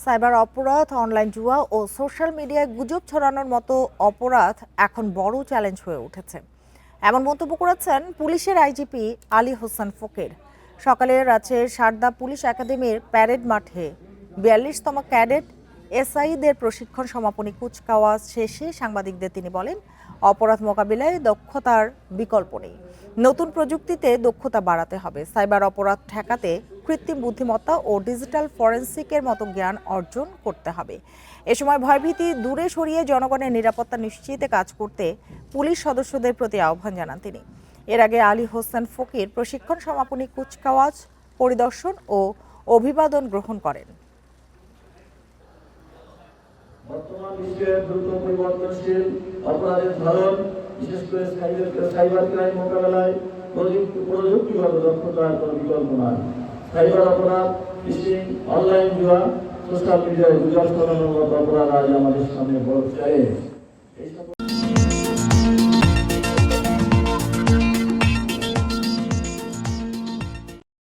Cyber অপরাধ, online জুয়া ও social মিডিয়ায় গুজব ছড়ানোর মতো অপরাধ এখন বড় চ্যালেঞ্জ হয়ে উঠেছে। এমন মন্তব্য করেছেন পুলিশের আইজিপি আলী হোসেন ফকির। সকালে রাজশাহীর সারদা পুলিশ একাডেমির প্যারেড মাঠে ৪২তম ক্যাডেট এসআইদের প্রশিক্ষণ সমাপনী কুচকাওয়াজ শেষে সাংবাদিকদের তিনি বলেন, অপরাধ মোকাবিলায় দক্ষতার বিকল্প নেই। নতুন প্রযুক্তিতে দক্ষতা বাড়াতে হবে। সাইবার অপরাধ ঠেকাতে কৃত্রিম বুদ্ধিমত্তা ও ডিজিটাল ফরেনসিকের মতো জ্ঞান অর্জন করতে হবে। এ সময় ভয়ভীতি দূরে সরিয়ে জনগণের নিরাপত্তা নিশ্চিতে কাজ করতে পুলিশ সদস্যদের প্রতি আহ্বান জানান তিনি। এর আগে আলী হোসেন ফকির প্রশিক্ষণ সমাপনী কুচকাওয়াজ পরিদর্শন ও অভিবাদন গ্রহণ করেন। বর্তমান বিশ্বের দ্রুত পরিবর্তনশীল অপরাধের ধরন, বিশেষ করে সাইবার ক্রাইম মোকাবেলায় প্রযুক্তিগত দক্ষতার কোনো বিকল্প নয়। সাইবার অপরাধ, ফিশিং, অনলাইন জুয়া, সোশ্যাল মিডিয়ায় গুজব ছড়ানোর মতো অপরাধ আজ আমাদের সামনে বড় চ্যালেঞ্জ।